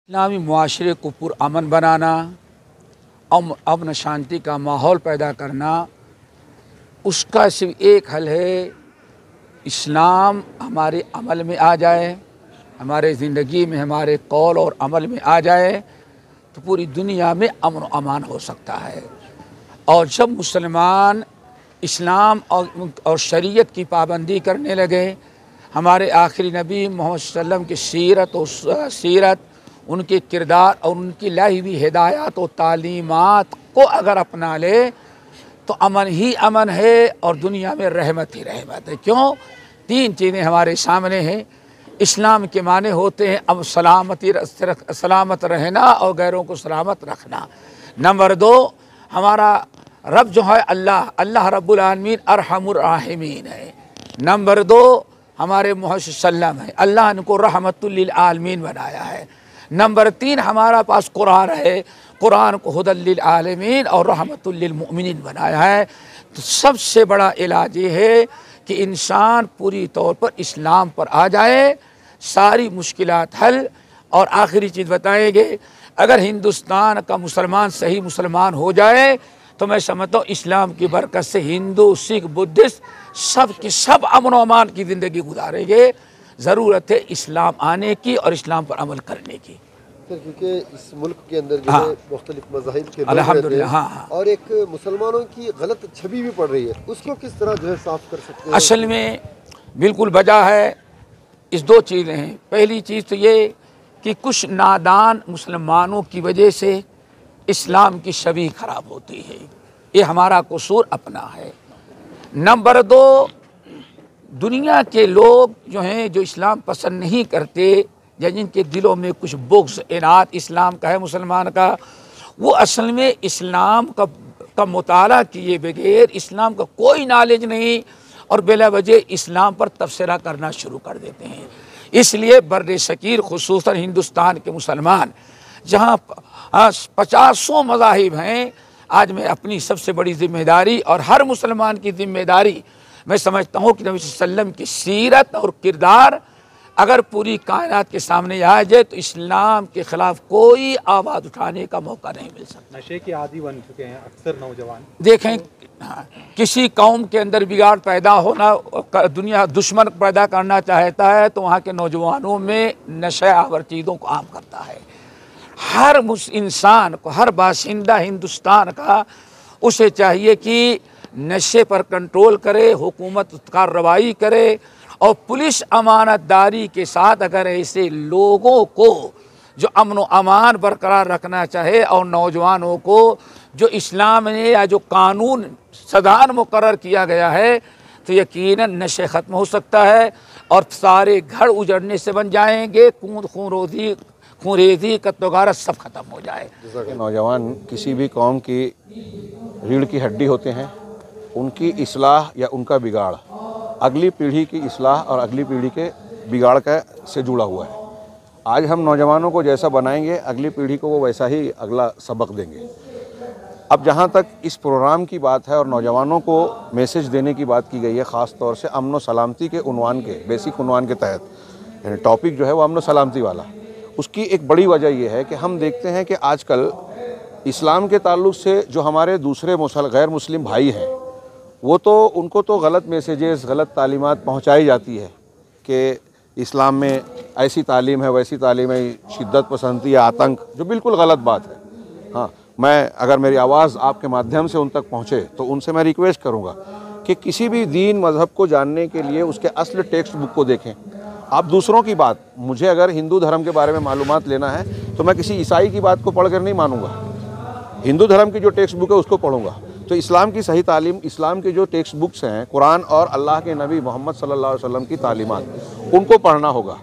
इस्लामी मुआशरे को पुरअमन बनाना, अमन शांति का माहौल पैदा करना, उसका सिर्फ एक हल है, इस्लाम हमारे अमल में आ जाए, हमारे ज़िंदगी में हमारे कौल और अमल में आ जाए तो पूरी दुनिया में अमन व अमान हो सकता है। और जब मुसलमान इस्लाम और शरीयत की पाबंदी करने लगे, हमारे आखिरी नबी मोहम्मद सल्लल्लाहु अलैहि वसल्लम की सीरत उनके किरदार और उनकी लाई हुई हिदायत और तालीमात को अगर अपना ले तो अमन ही अमन है और दुनिया में रहमत ही रहमत है। क्यों? तीन चीज़ें हमारे सामने हैं। इस्लाम के माने होते हैं अब सलामत रहना और गैरों को सलामत रखना। नंबर दो, हमारा रब जो है अल्लाह रब्बुल आलमीन अरहमुर राहिमीन है। नंबर दो, हमारे मोहम्मद सल्लम है, अल्लाह इनको रहमतुल लिल आलमीन बनाया है। नंबर तीन, हमारा पास कुरान है, कुरान को हुदल लिल आलमीन और रहमतुल लिल मुमिनीन बनाया है। तो सबसे बड़ा इलाज ये है कि इंसान पूरी तौर पर इस्लाम पर आ जाए, सारी मुश्किलात हल। और आखिरी चीज़ बताएंगे, अगर हिंदुस्तान का मुसलमान सही मुसलमान हो जाए तो मैं समझता हूँ इस्लाम की बरकत से हिंदू, सिख, बुद्धिस्ट सब के सब अमन व अमान की ज़िंदगी गुजारेंगे। ज़रूरत है इस्लाम आने की और इस्लाम पर अमल करने की। सर, क्योंकि इस मुल्क के अंदर जो है मुख्तलिफ मज़ाहिब के लोग रहते हैं और एक मुसलमानों की गलत छवि भी पड़ रही है, उसको किस तरह जो है साफ कर सकते हैं? असल में बिल्कुल वजह है, इस दो चीज़ें हैं। पहली चीज़ तो ये कि कुछ नादान मुसलमानों की वजह से इस्लाम की छवि खराब होती है, ये हमारा कसूर अपना है। नंबर दो, दुनिया के लोग जो हैं जो इस्लाम पसंद नहीं करते या जिनके दिलों में कुछ बुग़्ज़ इनाद इस्लाम का है, मुसलमान का, वो असल में इस्लाम का मुताला किए बगैर, इस्लाम का कोई नॉलेज नहीं और बिला वजह इस्लाम पर तबसरा करना शुरू कर देते हैं। इसलिए बर्र शकीर खुसूसन हिंदुस्तान के मुसलमान जहाँ 50 मज़ाहिब हैं, आज मैं अपनी सबसे बड़ी ज़िम्मेदारी और हर मुसलमान की ज़िम्मेदारी मैं समझता हूँ कि नबी सल्लम की सीरत और किरदार अगर पूरी कायनात के सामने आ जाए तो इस्लाम के ख़िलाफ़ कोई आवाज़ उठाने का मौका नहीं मिल सकता। नशे के आदी बन चुके हैं अक्सर नौजवान। देखें, किसी कौम के अंदर बिगाड़ पैदा होना, दुनिया दुश्मन पैदा करना चाहता है तो वहाँ के नौजवानों में नशे आवर चीज़ों को आम करता है। हर इंसान को, हर बाशिंदा हिंदुस्तान का, उसे चाहिए कि नशे पर कंट्रोल करे, हुकूमत कार्रवाई करे और पुलिस अमानतदारी के साथ अगर ऐसे लोगों को जो अमन व अमान बरकरार रखना चाहे और नौजवानों को जो इस्लाम ने या जो कानून संविधान मुकर्रर किया गया है तो यकीनन नशे ख़त्म हो सकता है और सारे घर उजड़ने से बन जाएंगे, खूनरेज़ी कत्ल सब ख़त्म हो जाए। नौजवान किसी भी कौम की रीढ़ की हड्डी होते हैं, उनकी इस्लाह या उनका बिगाड़ अगली पीढ़ी की इस्लाह और अगली पीढ़ी के बिगाड़ का से जुड़ा हुआ है। आज हम नौजवानों को जैसा बनाएंगे अगली पीढ़ी को वो वैसा ही अगला सबक देंगे। अब जहाँ तक इस प्रोग्राम की बात है और नौजवानों को मैसेज देने की बात की गई है, ख़ास तौर से अमन व सलामती के उन्वान के, बेसिक उन्वान के तहत, यानी टॉपिक जो है वो अमन व सलामती वाला, उसकी एक बड़ी वजह ये है कि हम देखते हैं कि आजकल इस्लाम के ताल्लुक़ से जो हमारे दूसरे गैर मुस्लिम भाई हैं वो तो उनको तो गलत मैसेजेस, गलत तालीमात पहुंचाई जाती है कि इस्लाम में ऐसी तालीम है, वैसी तालीम है, शिद्दत पसंदी या आतंक, जो बिल्कुल गलत बात है। हाँ, मैं अगर मेरी आवाज़ आपके माध्यम से उन तक पहुँचे तो उनसे मैं रिक्वेस्ट करूँगा कि किसी भी दीन मज़हब को जानने के लिए उसके असल टेक्स्ट बुक को देखें। आप दूसरों की बात, मुझे अगर हिंदू धर्म के बारे में मालूमात लेना है तो मैं किसी ईसाई की बात को पढ़कर नहीं मानूंगा, हिंदू धर्म की जो टेक्स्ट बुक है उसको पढ़ूंगा। तो इस्लाम की सही तालीम, इस्लाम के जो टेक्स्ट बुक्स हैं, कुरान और अल्लाह के नबी मोहम्मद सल्लल्लाहु अलैहि वसल्लम की तालीमात, उनको पढ़ना होगा।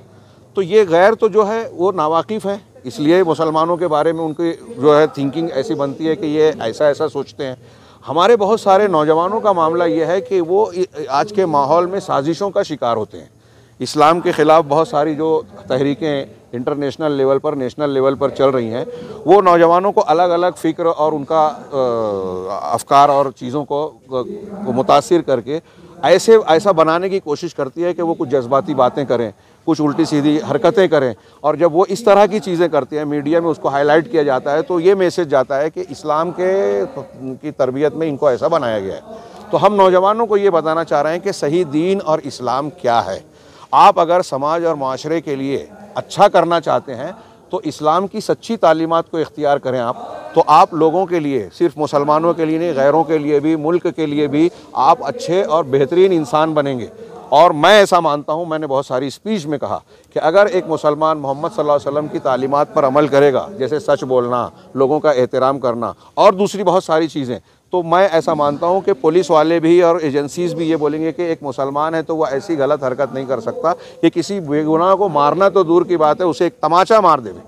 तो ये गैर तो जो है वो नावाकिफ़ है, इसलिए मुसलमानों के बारे में उनकी जो है थिंकिंग ऐसी बनती है कि ये ऐसा ऐसा सोचते हैं। हमारे बहुत सारे नौजवानों का मामला ये है कि वो आज के माहौल में साजिशों का शिकार होते हैं। इस्लाम के ख़िलाफ़ बहुत सारी जो तहरीकें इंटरनेशनल लेवल पर, नेशनल लेवल पर चल रही हैं, वो नौजवानों को अलग अलग फ़िक्र और उनका अफ़कार और चीज़ों को मुतासिर करके ऐसा बनाने की कोशिश करती है कि वो कुछ जज्बाती बातें करें, कुछ उल्टी सीधी हरकतें करें, और जब वो इस तरह की चीज़ें करते हैं मीडिया में उसको हाईलाइट किया जाता है, तो ये मैसेज जाता है कि इस्लाम की तरबियत में इनको ऐसा बनाया गया है। तो हम नौजवानों को ये बताना चाह रहे हैं कि सही दीन और इस्लाम क्या है। आप अगर समाज और माशरे के लिए अच्छा करना चाहते हैं तो इस्लाम की सच्ची तालीमात को इख्तियार करें आप, तो आप लोगों के लिए, सिर्फ मुसलमानों के लिए नहीं, गैरों के लिए भी, मुल्क के लिए भी आप अच्छे और बेहतरीन इंसान बनेंगे। और मैं ऐसा मानता हूँ, मैंने बहुत सारी स्पीच में कहा कि अगर एक मुसलमान मोहम्मद सल्लल्लाहु अलैहि वसल्लम की तालीमात पर अमल करेगा, जैसे सच बोलना, लोगों का एहतराम करना और दूसरी बहुत सारी चीज़ें, तो मैं ऐसा मानता हूं कि पुलिस वाले भी और एजेंसीज़ भी ये बोलेंगे कि एक मुसलमान है तो वह ऐसी गलत हरकत नहीं कर सकता कि किसी बेगुनाह को मारना तो दूर की बात है, उसे एक तमाचा मार देवे,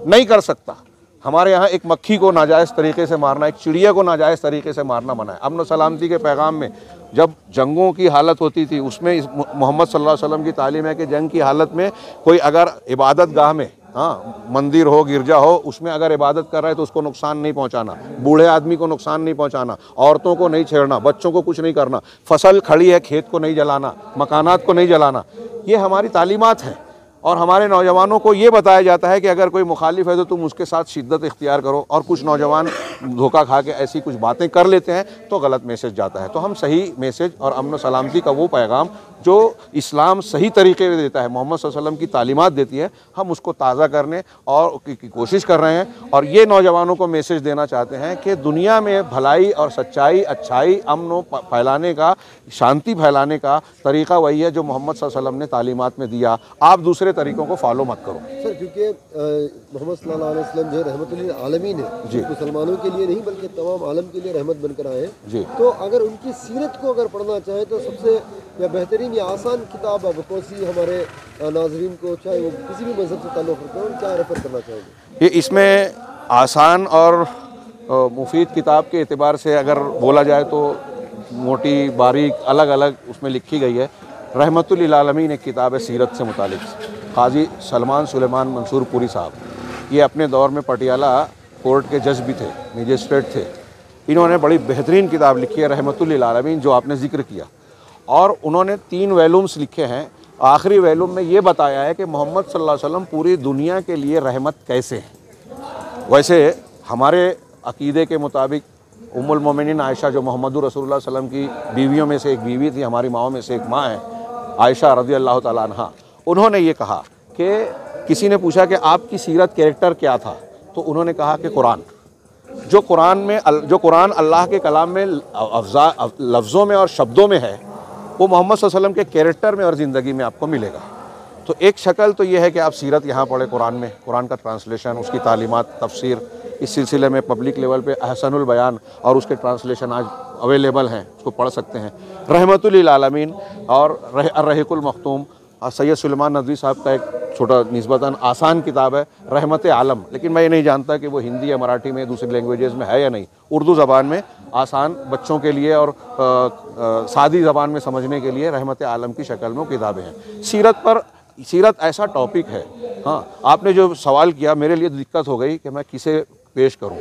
नहीं कर सकता। हमारे यहाँ एक मक्खी को नाजायज़ तरीके से मारना, एक चिड़िया को नाजायज़ तरीके से मारना मना है। अमन सलामती के पैगाम में जब जंगों की हालत होती थी, उसमें मोहम्मद सल्लल्लाहु अलैहि वसल्लम की तालीम है कि जंग की हालत में कोई अगर इबादत गाह में, हाँ, मंदिर हो, गिरजा हो, उसमें अगर इबादत कर रहा है तो उसको नुकसान नहीं पहुंचाना, बूढ़े आदमी को नुकसान नहीं पहुंचाना, औरतों को नहीं छेड़ना, बच्चों को कुछ नहीं करना, फसल खड़ी है खेत को नहीं जलाना, मकानात को नहीं जलाना। ये हमारी तालीमात हैं। और हमारे नौजवानों को ये बताया जाता है कि अगर कोई मुखालिफ है तो तुम उसके साथ शिद्दत इख्तियार करो, और कुछ नौजवान धोखा खा के ऐसी कुछ बातें कर लेते हैं तो गलत मैसेज जाता है। तो हम सही मैसेज और अमन सलामती का वो पैगाम जो इस्लाम सही तरीके से देता है, मोहम्मद सल्लल्लाहु अलैहि वसल्लम की तालीमात देती है, हम उसको ताज़ा करने और की कोशिश कर रहे हैं। और ये नौजवानों को मैसेज देना चाहते हैं कि दुनिया में भलाई और सच्चाई, अच्छाई, अमन फैलाने का, शांति फैलाने का तरीक़ा वही है जो मोहम्मद सल्लल्लाहु अलैहि वसल्लम ने तालीमात में दिया। आप दूसरे तरीक़ों को फॉलो मत करो। सर, क्योंकि मोहम्मद सल्लल्लाहु अलैहि वसल्लम जो है रहमतुल आलमीन है जी, मुसलमानों के लिए नहीं बल्कि तमाम आलम के लिए रहमत बनकर आए जी। तो अगर उनकी सीरत को अगर पढ़ना चाहें तो सबसे या बेहतरीन या आसान किताब अब कौन सी हमारे नाज़रीन को, चाहे वो किसी भी मज़हब से ताल्लुक़ रखते हैं, क्या रेफ़र करना चाहेंगे? ये इसमें आसान और मुफीद किताब के एतबार से अगर बोला जाए तो मोटी बारीक अलग अलग उसमें लिखी गई है। रहमतुल आलमीन एक किताब है सीरत से मुतालिक, काजी सलमान सुलेमान मंसूर पुरी साहब, ये अपने दौर में पटियाला कोर्ट के जज भी थे, मजिस्ट्रेट थे। इन्होंने बड़ी बेहतरीन किताब लिखी है रहमतुल आलमीन, जो आपने जिक्र किया। और उन्होंने 3 वॉल्यूम्स लिखे हैं। आखिरी वॉल्यूम में ये बताया है कि मोहम्मद सल्लल्लाहु अलैहि वसल्लम पूरी दुनिया के लिए रहमत कैसे हैं। वैसे हमारे अकीदे के मुताबिक उम्मुल मोमिनीन आयशा, जो मोहम्मद रसूलुल्लाह सल्लल्लाहु अलैहि वसल्लम की बीवियों में से एक बीवी थी, हमारी माओं में से एक माँ है आयशा रज़ियल्लाहु ताला अन्हा, उन्होंने ये कहा कि किसी ने पूछा कि आपकी सीरत कैरेक्टर क्या था, तो उन्होंने कहा कि कुरान, जो कुरान अल्लाह के कलाम में लफ्ज़ों में और शब्दों में है, वो मोहम्मद सल्लल्लाहु अलैहि वसल्लम के कैरेक्टर में और ज़िंदगी में आपको मिलेगा। तो एक शक्ल तो ये है कि आप सीरत यहाँ पढ़ें कुरान में, कुरान का ट्रांसलेशन, उसकी तालीमात, तफसीर। इस सिलसिले में पब्लिक लेवल पे अहसनुल बयान और उसके ट्रांसलेशन आज अवेलेबल हैं, उसको पढ़ सकते हैं। रहमतुल आलमीन और अर्रहीकुल मख्तूम सैयद सुलेमान नदवी साहब का एक छोटा निस्बतन आसान किताब है, रहमत आलम, लेकिन मैं ये नहीं जानता कि वो हिंदी या मराठी में दूसरी लैंग्वेजेस में है या नहीं। उर्दू ज़बान में आसान बच्चों के लिए और सादी ज़बान में समझने के लिए रहमत आलम की शक्ल में किताबें हैं। सीरत ऐसा टॉपिक है। हाँ, आपने जो सवाल किया, मेरे लिए दिक्कत हो गई कि मैं किसे पेश करूं।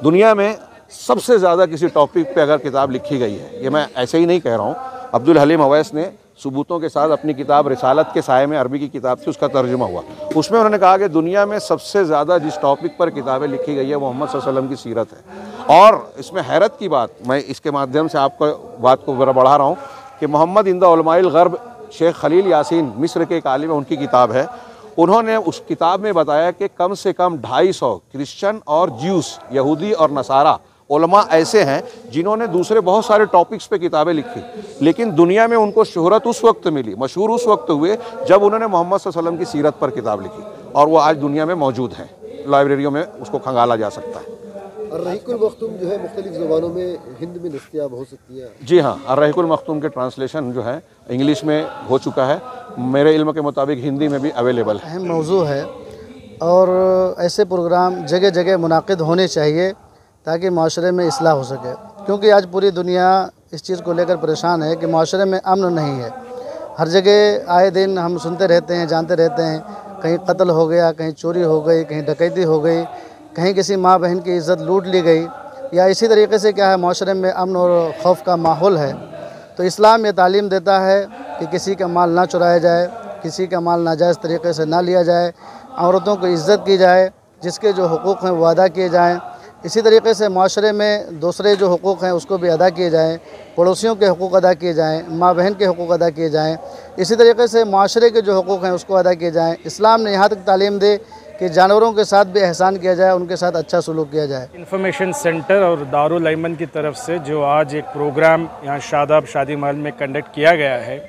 दुनिया में सबसे ज़्यादा किसी टॉपिक पे अगर किताब लिखी गई है, ये मैं ऐसे ही नहीं कह रहा हूँ, अब्दुल हलीम अवैस ने सबूतों के साथ अपनी किताब रिसालत के साये में, अरबी की किताब थी, उसका तर्जुमा हुआ। उसमें उन्होंने कहा कि दुनिया में सबसे ज़्यादा जिस टॉपिक पर किताबें लिखी गई है मोहम्मद सल्लल्लाहु अलैहि वसल्लम की सीरत है। और इसमें हैरत की बात, मैं इसके माध्यम से आपको बात को बढ़ा रहा हूँ कि मोहम्मद इंदा उलमाइल गर्ब, शेख खलील यासीन मिस्र के एक आलिम है, उनकी किताब है। उन्होंने उस किताब में बताया कि कम से कम 250 क्रिश्चियन और ज्यूस, यहूदी और नसारा उलमा ऐसे हैं जिन्होंने दूसरे बहुत सारे टॉपिक्स पे किताबें लिखी, लेकिन दुनिया में उनको शोहरत उस वक्त मिली, मशहूर उस वक्त हुए जब उन्होंने मोहम्मद सल्लल्लाहु अलैहि वसल्लम की सीरत पर किताब लिखी, और वो आज दुनिया में मौजूद हैं, लाइब्रेरियों में उसको खंगाला जा सकता है। अर्रहीकुल मख्तूम जो है मुख्तलिफ ज़ुबानों में हिंद में दस्तयाब हो सकती है? जी हाँ, अर्रहीकुल मख्तूम के ट्रांसलेशन जो है इंग्लिश में हो चुका है, मेरे इल्म के मुताबिक हिंदी में भी अवेलेबल है। अहम मौजू है और ऐसे प्रोग्राम जगह जगह मुनाकिद होने चाहिए ताकि माशरे में इस्लाह हो सके, क्योंकि आज पूरी दुनिया इस चीज़ को लेकर परेशान है कि माशरे में अमन नहीं है। हर जगह आए दिन हम सुनते रहते हैं, जानते रहते हैं, कहीं कत्ल हो गया, कहीं चोरी हो गई, कहीं डकैती हो गई, कहीं किसी माँ बहन की इज़्ज़त लूट ली गई, या इसी तरीके से क्या है माशरे में अमन और खौफ का माहौल है। तो इस्लाम ये तालीम देता है कि किसी का माल ना चुराया जाए, किसी का माल नाजायज़ तरीक़े से ना लिया जाए, औरतों को इज़्ज़त की जाए, जिसके जो हुकूक़ हैं वो अदा किए जाएँ। इसी तरीके से माशरे में दूसरे जो हुकूक़ हैं उसको भी अदा किए जाएँ, पड़ोसियों के हुकूक़ अदा किए जाएँ, माँ बहन के हुकूक़ अदा किए जाएँ। इसी तरीके से माशरे के जो हुकूक़ हैं उसको अदा किए जाएँ। इस्लाम ने यहाँ तक तालीम दे कि जानवरों के साथ भी एहसान किया जाए, उनके साथ अच्छा सलूक किया जाए। इंफॉर्मेशन सेंटर और दारुल अयमन की तरफ से जो आज एक प्रोग्राम यहाँ शादाब शादी महल में कंडक्ट किया गया है,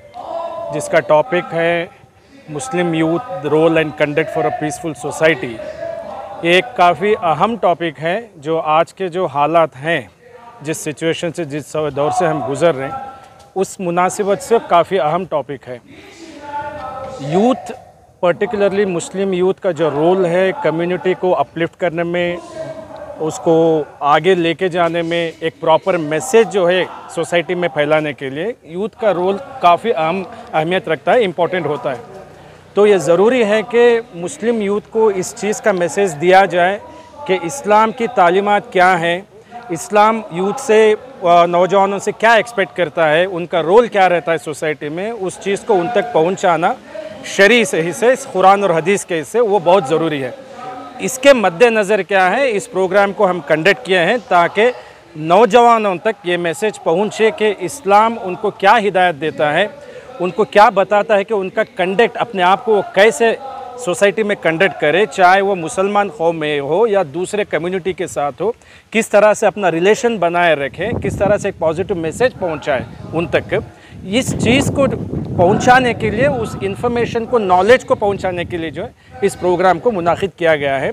जिसका टॉपिक है Muslim youth role and conduct for a peaceful society. ये एक काफ़ी अहम टॉपिक है जो आज के जो हालात हैं, जिस सिचुएशन से, जिस दौर से हम गुज़र रहे हैं, उस मुनासिबत से काफ़ी अहम टॉपिक है। यूथ, पर्टिकुलरली मुस्लिम यूथ का जो रोल है कम्युनिटी को अपलिफ्ट करने में, उसको आगे लेके जाने में, एक प्रॉपर मैसेज जो है सोसाइटी में फैलाने के लिए यूथ का रोल काफ़ी अहमियत रखता है, इम्पॉर्टेंट होता है। तो ये ज़रूरी है कि मुस्लिम यूथ को इस चीज़ का मैसेज दिया जाए कि इस्लाम की तालीमात क्या हैं, इस्लाम यूथ से, नौजवानों से क्या एक्सपेक्ट करता है, उनका रोल क्या रहता है सोसाइटी में, उस चीज़ को उन तक पहुंचाना शरी से ही से, कुरान और हदीस के हिस्से, वो बहुत ज़रूरी है। इसके मद्देनज़र क्या है, इस प्रोग्राम को हम कंडक्ट किए हैं ताकि नौजवानों तक ये मैसेज पहुँचे कि इस्लाम उनको क्या हिदायत देता है, उनको क्या बताता है कि उनका कंडक्ट, अपने आप को वो कैसे सोसाइटी में कंडक्ट करे, चाहे वो मुसलमान कौम में हो या दूसरे कम्युनिटी के साथ हो, किस तरह से अपना रिलेशन बनाए रखें, किस तरह से एक पॉजिटिव मैसेज पहुंचाए उन तक। इस चीज़ को पहुंचाने के लिए, उस इंफॉर्मेशन को, नॉलेज को पहुंचाने के लिए जो है इस प्रोग्राम को मुनाकिद किया गया है।